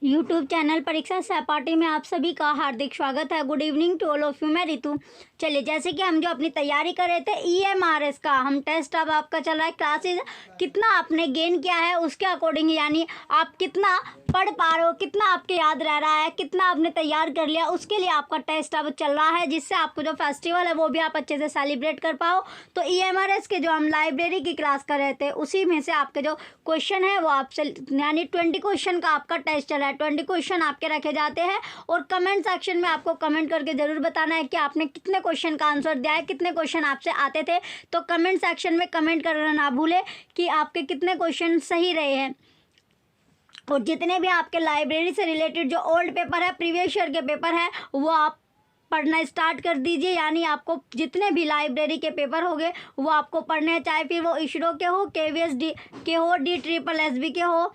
YouTube channel परीक्षा सहपाठी में आप सभी का हार्दिक स्वागत है। Good evening to all of you. मैं रितु। चलिए, जैसे कि हम जो अपनी तैयारी कर रहे थे EMRS का हम टेस्ट अब आपका चल रहा है। क्लासेस कितना आपने गेन किया है उसके अकॉर्डिंग, यानी आप कितना पढ़ पा रहे हो, कितना आपके याद रह रहा है, कितना आपने तैयार कर लिया, उसके लिए आपका टेस्ट अब चल रहा है, जिससे आपको जो फेस्टिवल है वो भी आप अच्छे से सेलिब्रेट कर पाओ। तो EMRS के जो हम लाइब्रेरी की क्लास कर रहे थे उसी में से आपके जो क्वेश्चन है वो आपसे, यानी 20 क्वेश्चन का आपका टेस्ट चल रहा है। 20 क्वेश्चन आपके रखे जाते हैं और कमेंट सेक्शन में आपको कमेंट करके ज़रूर बताना है कि आपने कितने क्वेश्चन का आंसर दिया है, कितने क्वेश्चन आपसे आते थे। तो कमेंट सेक्शन में कमेंट करना ना भूलें कि आपके कितने क्वेश्चन सही रहे हैं। और जितने भी आपके लाइब्रेरी से रिलेटेड जो ओल्ड पेपर है, प्रीवियस ईयर के पेपर है, वो आप पढ़ना स्टार्ट कर दीजिए। यानी आपको जितने भी लाइब्रेरी के पेपर होंगे वो आपको पढ़ने हैं, चाहे फिर वो इसरो के हो, KVS के हो, DSSS के हो,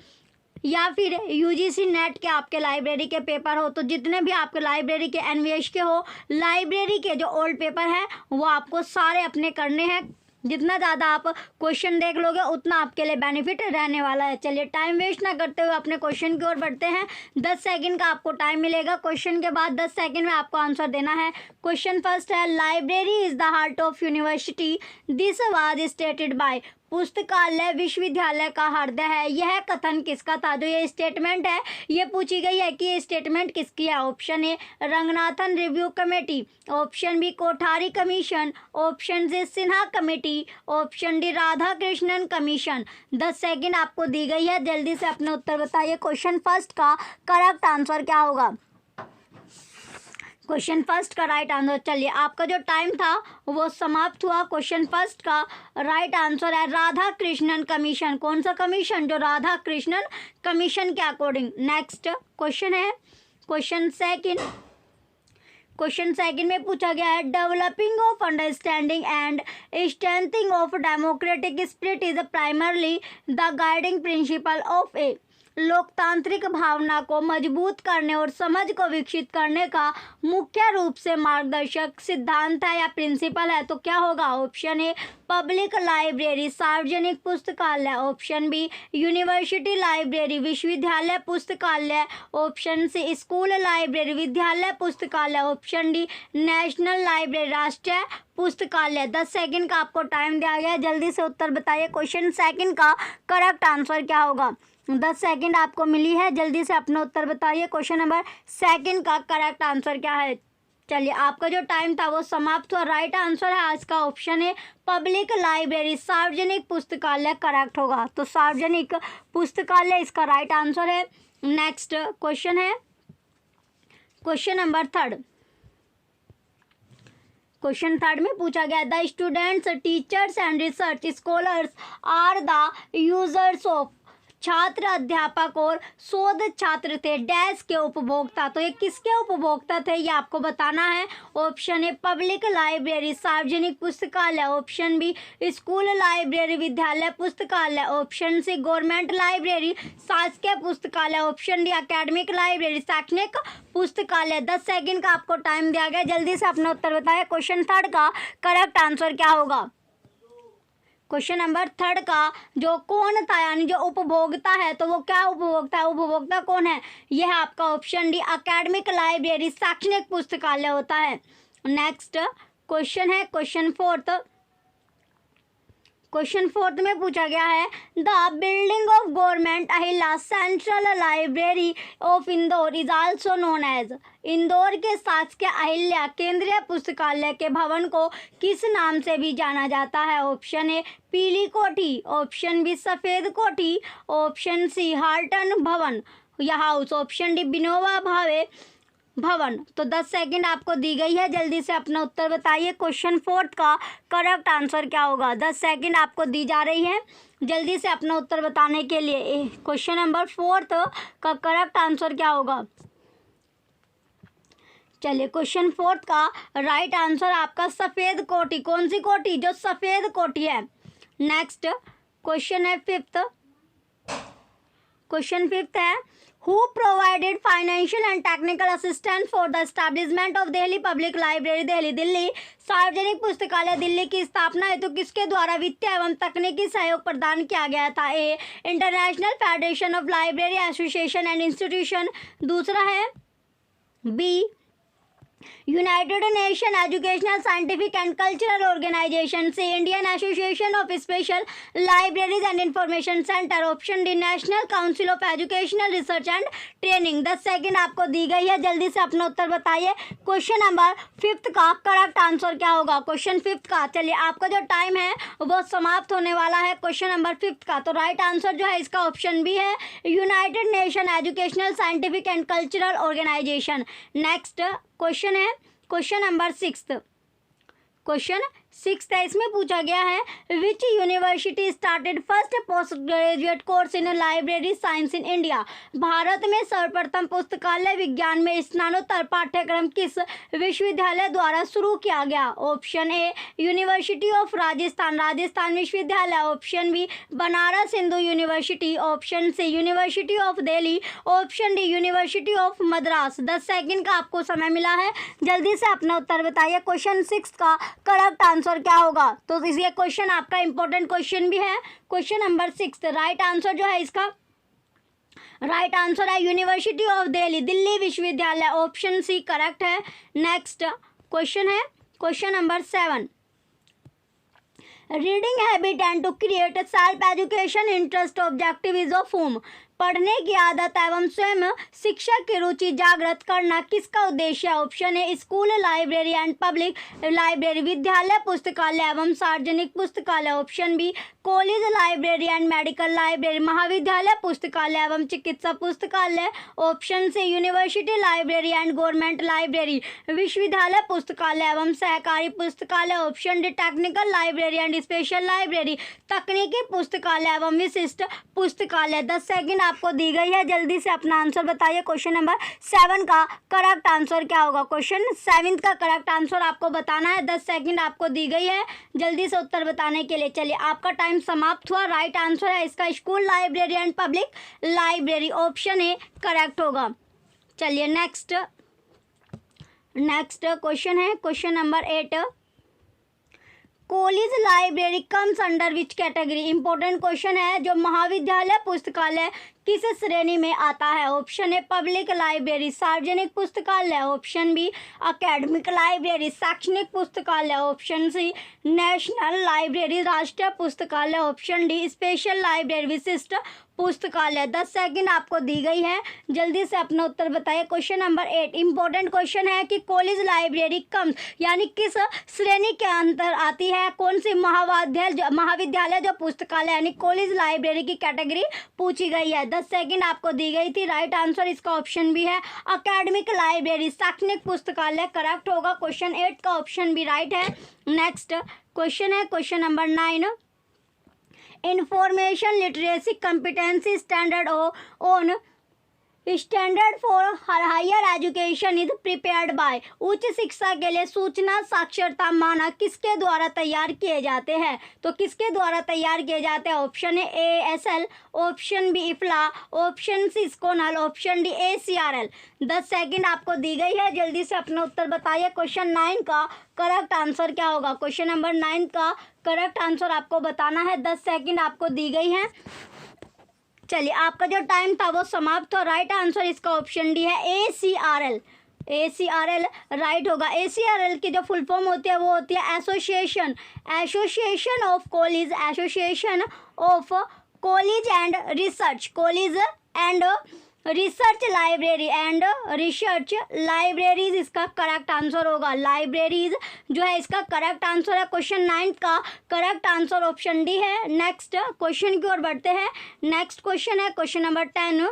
या फिर UGC नेट के आपके लाइब्रेरी के पेपर हो। तो जितने भी आपके लाइब्रेरी के NVH के हो, लाइब्रेरी के जो ओल्ड पेपर हैं वो आपको सारे अपने करने हैं। जितना ज़्यादा आप क्वेश्चन देख लोगे उतना आपके लिए बेनिफिट रहने वाला है। चलिए, टाइम वेस्ट ना करते हुए अपने क्वेश्चन की ओर बढ़ते हैं। 10 सेकंड का आपको टाइम मिलेगा। क्वेश्चन के बाद 10 सेकंड में आपको आंसर देना है। क्वेश्चन फर्स्ट है, library is the heart of university, this was stated by. पुस्तकालय विश्वविद्यालय का हृदय है, यह कथन किसका था? जो ये स्टेटमेंट है ये पूछी गई है कि ये स्टेटमेंट किसकी है। Option A Ranganathan review committee, option B Kothari commission, option C Sinha committee, option D Radhakrishnan commission. 10 second आपको दी गई है, जल्दी से अपने उत्तर बताइए। क्वेश्चन फर्स्ट का करेक्ट आंसर क्या होगा? क्वेश्चन फर्स्ट का राइट आंसर, चलिए आपका जो टाइम था वो समाप्त हुआ। क्वेश्चन फर्स्ट का राइट आंसर है राधा कृष्णन कमीशन। कौन सा कमीशन? जो राधा कृष्णन कमीशन के अकॉर्डिंग। नेक्स्ट क्वेश्चन है क्वेश्चन सेकंड। क्वेश्चन सेकंड में पूछा गया है, developing of understanding and strengthening of democratic spirit is primarily the guiding principle of a. लोकतांत्रिक भावना को मजबूत करने और समझ को विकसित करने का मुख्य रूप से मार्गदर्शक सिद्धांत है या प्रिंसिपल है। तो क्या होगा? ऑप्शन ए पब्लिक लाइब्रेरी, सार्वजनिक पुस्तकालय, ऑप्शन बी यूनिवर्सिटी लाइब्रेरी, विश्वविद्यालय पुस्तकालय, ऑप्शन सी स्कूल लाइब्रेरी, विद्यालय पुस्तकालय, ऑप्शन डी नेशनल लाइब्रेरी, राष्ट्रीय पुस्तकालय। 10 सेकंड का आपको टाइम दिया गया है, जल्दी से उत्तर बताइए। क्वेश्चन सेकंड का करेक्ट आंसर क्या होगा? 10 सेकंड आपको मिली है, जल्दी से अपना उत्तर बताइए। क्वेश्चन नंबर सेकंड का करेक्ट आंसर क्या है? चलिए, आपका जो टाइम था वो समाप्त हुआ। राइट आंसर है आज का ऑप्शन है पब्लिक लाइब्रेरी, सार्वजनिक पुस्तकालय करेक्ट होगा। तो सार्वजनिक पुस्तकालय इसका राइट आंसर है। नेक्स्ट क्वेश्चन है question number third. Question third में पूछा गया, the students, teachers and research scholars are the users of. छात्र, अध्यापक और शोध छात्र थे डैश के उपभोक्ता। तो ये किसके उपभोक्ता थे ये आपको बताना है। ऑप्शन ए पब्लिक लाइब्रेरी, सार्वजनिक पुस्तकालय, ऑप्शन बी स्कूल लाइब्रेरी, विद्यालय पुस्तकालय, ऑप्शन सी गवर्नमेंट लाइब्रेरी, शासकीय पुस्तकालय, ऑप्शन डी एकेडमिक लाइब्रेरी, शैक्षणिक पुस्तकालय। 10 सेकंड का आपको टाइम दिया गया, जल्दी से अपना उत्तर बताया। क्वेश्चन थर्ड का करेक्ट आंसर क्या होगा? क्वेश्चन नंबर थर्ड का जो कौन था, यानी जो उपभोक्ता है, तो वो क्या उपभोक्ता है? उपभोक्ता कौन है? यह आपका ऑप्शन डी एकेडमिक लाइब्रेरी, शैक्षणिक पुस्तकालय होता है। नेक्स्ट क्वेश्चन है क्वेश्चन फोर्थ। क्वेश्चन फोर्थ में पूछा गया है, the building of government Ahilya central library of Indore is also known as. Indore के शासकीय अहिल्या केंद्रीय पुस्तकालय के भवन को किस नाम से भी जाना जाता है? ऑप्शन ए पीली कोठी, ऑप्शन बी सफ़ेद कोठी, ऑप्शन सी हाल्टन भवन या house, option D Vinoba Bhave भवन। तो 10 सेकंड आपको दी गई है, जल्दी से अपना उत्तर बताइए। क्वेश्चन फोर्थ का करेक्ट आंसर क्या होगा? 10 सेकंड आपको दी जा रही है, जल्दी से अपना उत्तर बताने के लिए। क्वेश्चन नंबर फोर्थ का करेक्ट आंसर क्या होगा? चलिए, क्वेश्चन फोर्थ का राइट आंसर आपका सफ़ेद कोठी। कौन सी कोठी? जो सफ़ेद कोठी है। नेक्स्ट क्वेश्चन है फिफ्थ। क्वेश्चन फिफ्थ है, who provided financial and technical assistance for the establishment of Delhi Public Library, Delhi. Delhi सार्वजनिक पुस्तकालय दिल्ली की स्थापना हेतु किसके द्वारा वित्तीय एवं तकनीकी सहयोग प्रदान किया गया था? A, international federation of library association and institution. दूसरा है B, united nation educational scientific and cultural organization. C, Indian association of special libraries and information centre. Option D, national council of educational research and training. 10 second आपको दी गई है, जल्दी से अपना उत्तर बताइए। क्वेश्चन नंबर 5 का करेक्ट आंसर क्या होगा? क्वेश्चन 5 का, चलिए आपका जो टाइम है वो समाप्त होने वाला है क्वेश्चन नंबर 5 का। तो राइट आंसर जो है इसका ऑप्शन बी है, united nation educational scientific and cultural organisation. Next question है क्वेश्चन नंबर 6। क्वेश्चन 6 है, इसमें पूछा गया है which university started first post graduate course in library science in India. Bharat में सर्वप्रथम पुस्तकालय विज्ञान में स्नातकोत्तर पाठ्यक्रम किस विश्वविद्यालय द्वारा शुरू किया गया? Option A, university of Rajasthan, Rajasthan विश्वविद्यालय। Option B, Banaras Hindu university. Option C, university of Delhi. Option D, university of Madras. 10 second का आपको समय मिला है, जल्दी से अपना उत्तर बताइए। क्वेश्चन 6 का करेक्ट आंसर क्या होगा? तो ये क्वेश्चन आपका इंपॉर्टेंट क्वेश्चन भी है। क्वेश्चन नंबर 6 राइट आंसर जो है इसका राइट आंसर है यूनिवर्सिटी ऑफ दिल्ली, दिल्ली विश्वविद्यालय। ऑप्शन सी करेक्ट है। नेक्स्ट क्वेश्चन है question number 7। Reading habit and to create self education interest objective is of home. पढ़ने की आदत एवं स्वयं शिक्षा की रुचि जागृत करना किसका उद्देश्य है? Option A, school library and public library, विद्यालय पुस्तकालय एवं सार्वजनिक पुस्तकालय। Option B, college library and medical library, महाविद्यालय पुस्तकालय एवं चिकित्सा पुस्तकालय। Option C, university library and government library, विश्वविद्यालय पुस्तकालय एवं सहकारी पुस्तकालय। Option D, technical library and special library, तकनीकी पुस्तकालय एवं विशिष्ट पुस्तकालय। 10 सेकंड आपको दी गई है, जल्दी से अपना आंसर बताइए। क्वेश्चन नंबर 7 का करेक्ट आंसर क्या होगा? क्वेश्चन 7 का करेक्ट आंसर आपको बताना है। 10 सेकंड आपको दी गई है, जल्दी से उत्तर बताने के लिए। चलिए आपका टाइम समाप्त हुआ। राइट आंसर है इसका school library and public library. Option A correct होगा। चलिए नेक्स्ट क्वेश्चन है question number 8। College library comes under which category? Important question है। जो महाविद्यालय पुस्तकालय किस श्रेणी में आता है? ऑप्शन ए, पब्लिक लाइब्रेरी, सार्वजनिक पुस्तकालय। ऑप्शन बी, एकेडमिक लाइब्रेरी, शैक्षणिक पुस्तकालय। ऑप्शन सी, नेशनल लाइब्रेरी, राष्ट्रीय पुस्तकालय। ऑप्शन डी, स्पेशल लाइब्रेरी, विशिष्ट पुस्तकालय। 10 सेकंड आपको दी गई है, जल्दी से अपना उत्तर बताइए। क्वेश्चन नंबर 8 इंपॉर्टेंट क्वेश्चन है कि कॉलेज लाइब्रेरी कम्स यानी किस श्रेणी के अंतर आती है? कौन सी महाविद्यालय जो पुस्तकालय यानी कॉलेज लाइब्रेरी की कैटेगरी पूछी गई है। 10 सेकंड आपको दी गई थी। राइट आंसर इसका ऑप्शन भी है, एकेडमिक लाइब्रेरी, शैक्षणिक पुस्तकालय करेक्ट होगा। क्वेश्चन 8 का ऑप्शन भी राइट है। नेक्स्ट क्वेश्चन है question number 9। Information literacy competency standard on standard for higher education is prepared by. उच्च शिक्षा के लिए सूचना साक्षरता मानक किसके द्वारा तैयार किए जाते हैं? तो किसके द्वारा तैयार किए जाते हैं? Option A, ASL। Option B, IFLA. Option C, SCONUL. Option D, ACRL। 10 second आपको दी गई है, जल्दी से अपना उत्तर बताइए। क्वेश्चन 9 का करेक्ट आंसर क्या होगा? क्वेश्चन नंबर 9 का करेक्ट आंसर आपको बताना है। 10 सेकंड आपको दी गई है। चलिए आपका जो टाइम था वो समाप्त हो। राइट आंसर इसका ऑप्शन डी है, ACRL। ACRL राइट होगा। ACRL की जो फुल फॉर्म होती है वो होती है association of college, association of college and research, college and research library and research libraries इसका करेक्ट आंसर होगा। लाइब्रेरीज जो है इसका करेक्ट आंसर है। क्वेश्चन 9 का करेक्ट आंसर ऑप्शन डी है। नेक्स्ट क्वेश्चन की ओर बढ़ते हैं। नेक्स्ट क्वेश्चन है क्वेश्चन नंबर 10।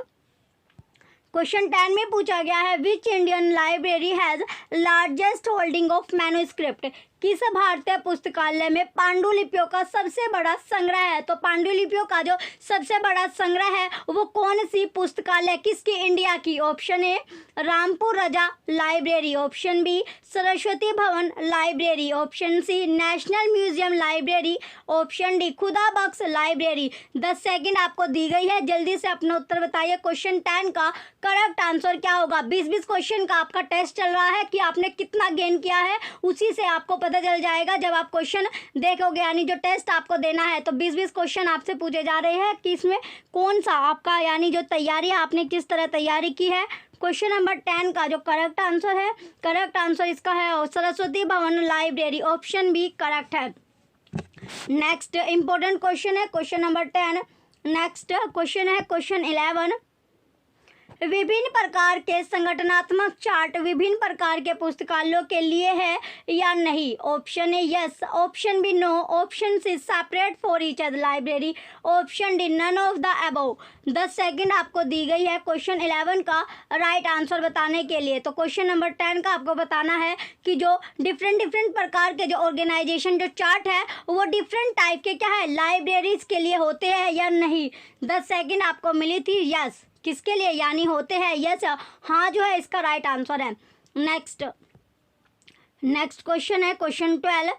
क्वेश्चन 10 में पूछा गया है which Indian library has largest holding of manuscript. किस भारतीय पुस्तकालय में पांडुलिपियों का सबसे बड़ा संग्रह है? तो पांडुलिपियों का जो सबसे बड़ा संग्रह है वो कौन सी पुस्तकालय, किसकी? इंडिया की। Option A Rampur Raza library, option B Saraswati Bhavan library, option C national museum library, option D Khuda Bakhsh library. 10 second आपको दी गई है, जल्दी से अपना उत्तर बताइए। क्वेश्चन 10 का करेक्ट आंसर क्या होगा? 20-20 क्वेश्चन का आपका टेस्ट चल रहा है कि आपने कितना गेन किया है, उसी से आपको पता चल जाएगा जब आप क्वेश्चन देखोगे, यानी जो टेस्ट आपको देना है। तो 20-20 क्वेश्चन आपसे पूछे जा रहे हैं कि इसमें कौन सा आपका, यानी जो तैयारी है आपने किस तरह तैयारी की है। क्वेश्चन नंबर 10 का जो करेक्ट आंसर है, करेक्ट आंसर इसका है Saraswati Bhavan library, option B correct है। नेक्स्ट इंपॉर्टेंट क्वेश्चन है क्वेश्चन नंबर 10। नेक्स्ट क्वेश्चन है क्वेश्चन 11। विभिन्न प्रकार के संगठनात्मक चार्ट विभिन्न प्रकार के पुस्तकालयों के लिए है या नहीं? Option A yes, option B no, option C separate for each other library, option D none of the above. 10 second आपको दी गई है क्वेश्चन 11 का राइट आंसर बताने के लिए। तो क्वेश्चन नंबर 10 का आपको बताना है कि जो डिफरेंट प्रकार के जो ऑर्गेनाइजेशन जो चार्ट है वो डिफरेंट टाइप के क्या है, लाइब्रेरीज के लिए होते हैं या नहीं? 10 सेकंड आपको मिली थी, यस किसके लिए, यानी होते हैं, यस हाँ जो है इसका राइट आंसर है। नेक्स्ट क्वेश्चन है question 12।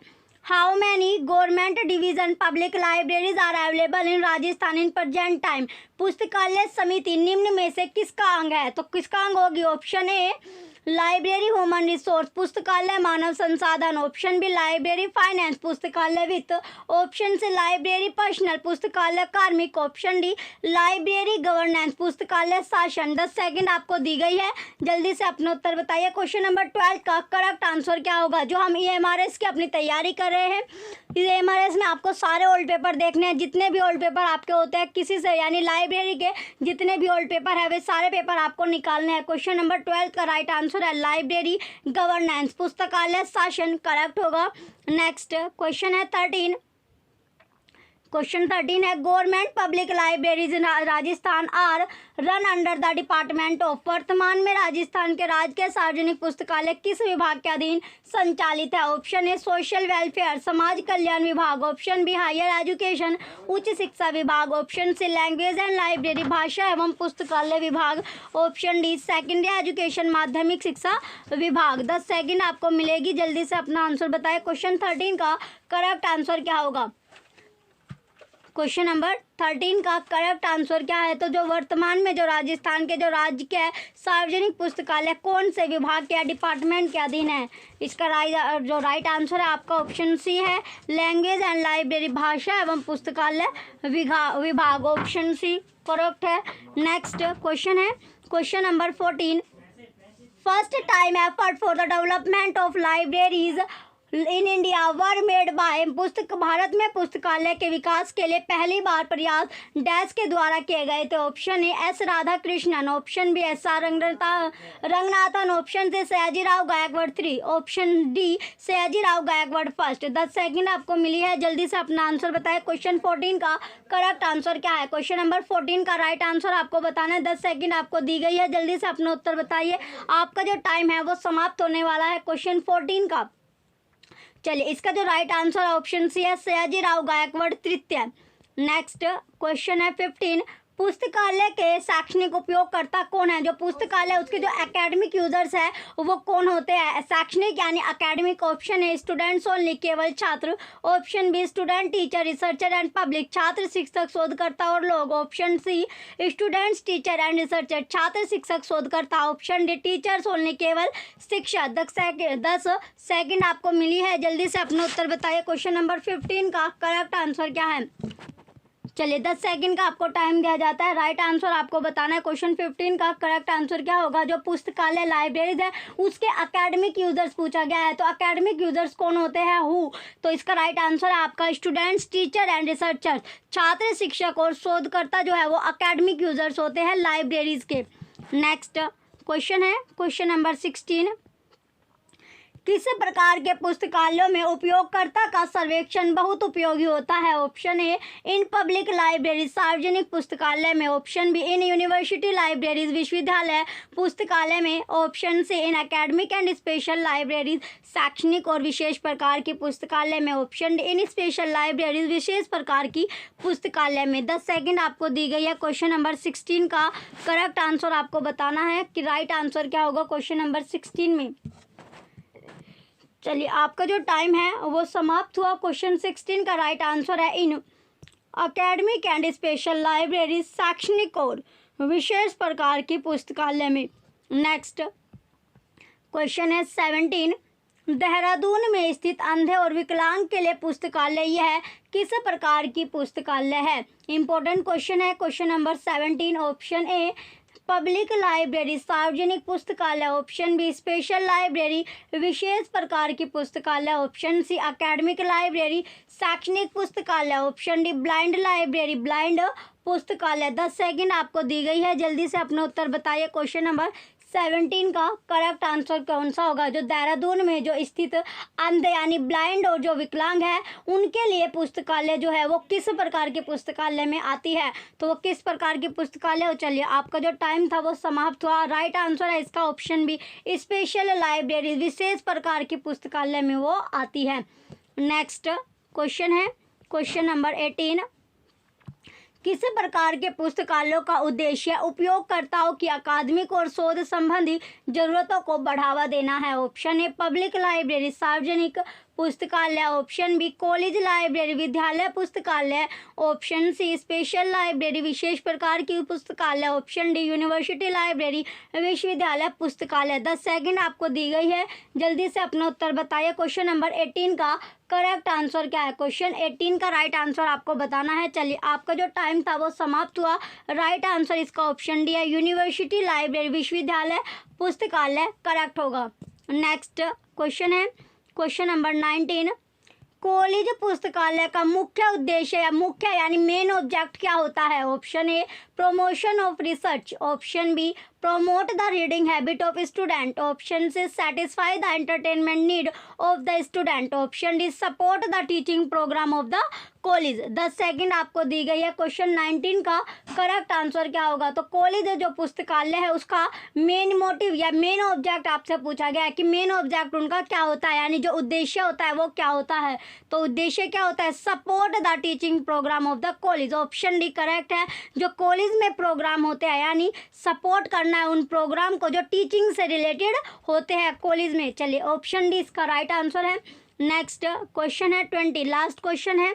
How many government division public libraries are available in Rajasthan in present time? पुस्तकालय समिति निम्न में से किसका अंग है? तो किसका अंग होगी? Option A library human resource, पुस्तकालय मानव संसाधन, ऑप्शन बी लाइब्रेरी फाइनेंस, पुस्तकालय वित्त, ऑप्शन सी लाइब्रेरी पर्सनल, पुस्तकालय कार्मिक, ऑप्शन डी लाइब्रेरी गवर्नेंस, पुस्तकालय शासन। 10 सेकंड आपको दी गई है, जल्दी से अपना उत्तर बताइए। क्वेश्चन नंबर 12 का करेक्ट आंसर क्या होगा? जो हम EMRS की अपनी तैयारी कर रहे हैं, EMRS में आपको सारे ओल्ड पेपर देखने हैं, जितने भी ओल्ड पेपर आपके होते हैं किसी से, यानी लाइब्रेरी के जितने भी ओल्ड पेपर है वे सारे पेपर आपको निकालने हैं। क्वेश्चन नंबर 12 का राइट आंसर है लाइब्रेरी गवर्नेंस, पुस्तकालय शासन करेक्ट होगा। नेक्स्ट क्वेश्चन है 13। क्वेश्चन 13 है government public libraries in Rajasthan are run under the department of. वर्तमान में राजस्थान के राज्य के सार्वजनिक पुस्तकालय किस विभाग के अधीन संचालित है? ऑप्शन ए सोशल वेलफेयर समाज कल्याण विभाग, ऑप्शन बी हायर एजुकेशन उच्च शिक्षा विभाग, option C language and library भाषा एवं पुस्तकालय विभाग, ऑप्शन डी सेकेंडरी एजुकेशन माध्यमिक शिक्षा विभाग। 10 सेकंड आपको मिलेगी, जल्दी से अपना आंसर बताएं। क्वेश्चन 13 का करेक्ट आंसर क्या होगा? क्वेश्चन नंबर 13 का करेक्ट आंसर क्या है? तो जो वर्तमान में जो राजस्थान के जो राज्य के सार्वजनिक पुस्तकालय कौन से विभाग के या डिपार्टमेंट के अधीन है? इसका जो राइट आंसर है आपका ऑप्शन सी है लैंग्वेज एंड लाइब्रेरी भाषा एवं पुस्तकालय विभाग, ऑप्शन सी करेक्ट है। नेक्स्ट क्वेश्चन है question number 14। First time effort for the development of libraries in India were made by. Bharat में पुस्तकालय के विकास के लिए पहली बार प्रयास डैश के द्वारा किए गए थे? Option A S Radhakrishnan, option B S R Ranganathan, option C Sayajirao Gaekwad 3, option D Sayajirao Gaekwad first. 10 second आपको मिली है, जल्दी से अपना आंसर बताएं। क्वेश्चन 14 का करेक्ट आंसर क्या है? क्वेश्चन नंबर 14 का राइट आंसर आपको बताना है। 10 सेकंड आपको दी गई है, जल्दी से अपना उत्तर बताइए। आपका जो टाइम है वो समाप्त होने वाला है क्वेश्चन 14 का। चलिए इसका जो राइट आंसर है ऑप्शन सी है सयाजीराव गायकवाड़ तृतीय। नेक्स्ट क्वेश्चन है 15। पुस्तकालय के शैक्षणिक उपयोगकर्ता कौन है? जो पुस्तकालय उसके जो एकेडमिक यूजर्स है वो कौन होते हैं? शैक्षणिक यानी academic, option A students only केवल छात्र, option B student teacher researcher and public छात्र शिक्षक शोधकर्ता और लोग, option C students teacher and researcher छात्र शिक्षक शोधकर्ता, ऑप्शन डी टीचर्स ओनली केवल शिक्षक। 10 सेकंड आपको मिली है, जल्दी से अपना उत्तर बताइए। क्वेश्चन नंबर 15 का करेक्ट आंसर क्या है? चलिए 10 सेकंड का आपको टाइम दिया जाता है, राइट आंसर आपको बताना है। क्वेश्चन 15 का करेक्ट आंसर क्या होगा? जो पुस्तकालय लाइब्रेरीज है उसके एकेडमिक यूजर्स पूछा गया है, तो एकेडमिक यूजर्स कौन होते हैं? हु। तो इसका राइट आंसर है आपका स्टूडेंट्स टीचर एंड रिसर्चर छात्र शिक्षक और शोधकर्ता जो है वो एकेडमिक यूजर्स होते हैं लाइब्रेरीज के। नेक्स्ट क्वेश्चन है क्वेश्चन नंबर 16। किस प्रकार के पुस्तकालयों में उपयोगकर्ता का सर्वेक्षण बहुत उपयोगी होता है? Option A in public library सार्वजनिक पुस्तकालय में, option B in university libraries विश्वविद्यालय पुस्तकालय में, option C in academic and special libraries शैक्षणिक और विशेष प्रकार की पुस्तकालय में, option D in special libraries विशेष प्रकार की पुस्तकालय में। 10 सेकंड आपको दी गई है। क्वेश्चन नंबर 16 का करेक्ट आंसर आपको बताना है कि राइट आंसर क्या होगा क्वेश्चन नंबर 16 में। चलिए, आपका जो टाइम है वो समाप्त हुआ। क्वेश्चन 16 का राइट आंसर है इन एकेडमिक एंड स्पेशल लाइब्रेरी शैक्षणिक और विशेष प्रकार की पुस्तकालय में। नेक्स्ट क्वेश्चन है 17। देहरादून में स्थित अंधे और विकलांग के लिए पुस्तकालय यह किस प्रकार की पुस्तकालय है? इंपॉर्टेंट क्वेश्चन है। Question number 17। Option a public library सार्वजनिक पुस्तकालय, ऑप्शन बी स्पेशल लाइब्रेरी विशेष प्रकार की पुस्तकालय, ऑप्शन सी एकेडमिक लाइब्रेरी शैक्षणिक पुस्तकालय, option D blind library blind पुस्तकालय। 10 सेकंड आपको दी गई है, जल्दी से अपना उत्तर बताइए। क्वेश्चन नंबर 17 का करेक्ट आंसर कौन सा होगा? जो देहरादून में जो स्थित अंधे यानी ब्लाइंड और जो विकलांग है उनके लिए पुस्तकालय जो है वो किस प्रकार की पुस्तकालय में आती है, तो वो किस प्रकार की पुस्तकालय हो? चलिए, आपका जो टाइम था वो समाप्त हुआ। राइट आंसर है इसका ऑप्शन बी स्पेशल लाइब्रेरी विशेष प्रकार की पुस्तकालय में वो आती है। नेक्स्ट क्वेश्चन है क्वेश्चन नंबर 18। किस प्रकार के पुस्तकालयों का उद्देश्य उपयोगकर्ताओं की अकादमिक और शोध संबंधी जरूरतों को बढ़ावा देना है? ऑप्शन ए पब्लिक लाइब्रेरी सार्वजनिक पुस्तकालय, ऑप्शन बी कॉलेज लाइब्रेरी विद्यालय पुस्तकालय, ऑप्शन सी स्पेशल लाइब्रेरी विशेष प्रकार की पुस्तकालय, ऑप्शन डी यूनिवर्सिटी लाइब्रेरी विश्वविद्यालय पुस्तकालय। 10 सेकंड आपको दी गई है, जल्दी से अपना उत्तर बताइए। क्वेश्चन नंबर 18 का करेक्ट आंसर क्या है? क्वेश्चन 18 का राइट आंसर आपको बताना है। चलिए, आपका जो टाइम था वो समाप्त हुआ। राइट आंसर इसका ऑप्शन डी है यूनिवर्सिटी लाइब्रेरी विश्वविद्यालय पुस्तकालय करेक्ट होगा। नेक्स्ट क्वेश्चन है क्वेश्चन नंबर 19। कॉलेज पुस्तकालय का मुख्य उद्देश्य या मुख्य यानी मेन ऑब्जेक्ट क्या होता है? Option A promotion of research, option B promote the reading habit of student, option C satisfy the entertainment need of the student, option D support the teaching program of the college. 10 second आपको दी गई है। Question 19 का correct answer क्या होगा? तो college जो पुस्तकालय है उसका मेन मोटिव या मेन ऑब्जेक्ट आपसे पूछा गया है कि मेन ऑब्जेक्ट उनका क्या होता है, यानी जो उद्देश्य होता है वो क्या होता है। तो उद्देश्य क्या होता है? Support the teaching programme of the college. Option D correct है। जो कॉलेज में प्रोग्राम होते हैं यानी सपोर्ट करना है उन प्रोग्राम को जो टीचिंग से रिलेटेड होते हैं कॉलेज में। चलिए, ऑप्शन डी इसका राइट आंसर है। नेक्स्ट क्वेश्चन है 20, लास्ट क्वेश्चन है।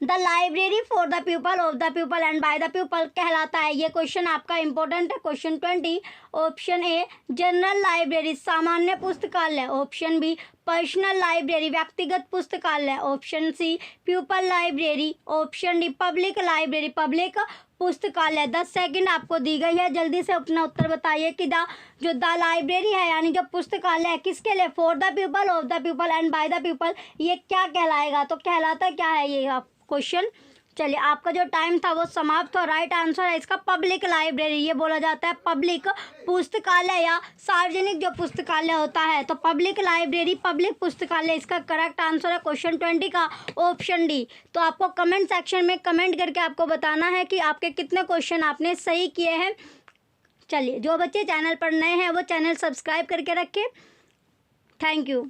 The library for the people of the people and by the people कहलाता है। ये क्वेश्चन आपका इंपॉर्टेंट है। Question 20। Option a general library सामान्य पुस्तकालय, ऑप्शन बी पर्सनल लाइब्रेरी व्यक्तिगत पुस्तकालय, option see people library, option D public library public पुस्तकालय। 10 सेकंड आपको दी गई है, जल्दी से अपना उत्तर बताइए कि जो द लाइब्रेरी है यानी जो पुस्तकालय है किसके लिए? For the people of the people and by the people, ये क्या कहलाएगा? तो कहलाता क्या है ये क्वेश्चन? चलिए, आपका जो टाइम था वो समाप्त हो। राइट आंसर है इसका पब्लिक लाइब्रेरी। ये बोला जाता है पब्लिक पुस्तकालय या सार्वजनिक जो पुस्तकालय होता है, तो पब्लिक लाइब्रेरी पब्लिक पुस्तकालय इसका करेक्ट आंसर है क्वेश्चन 20 का ऑप्शन डी। तो आपको कमेंट सेक्शन में कमेंट करके आपको बताना है कि आपके कितने क्वेश्चन आपने सही किए हैं। चलिए, जो बच्चे चैनल पर नए हैं वो चैनल सब्सक्राइब करके रखें। Thank you.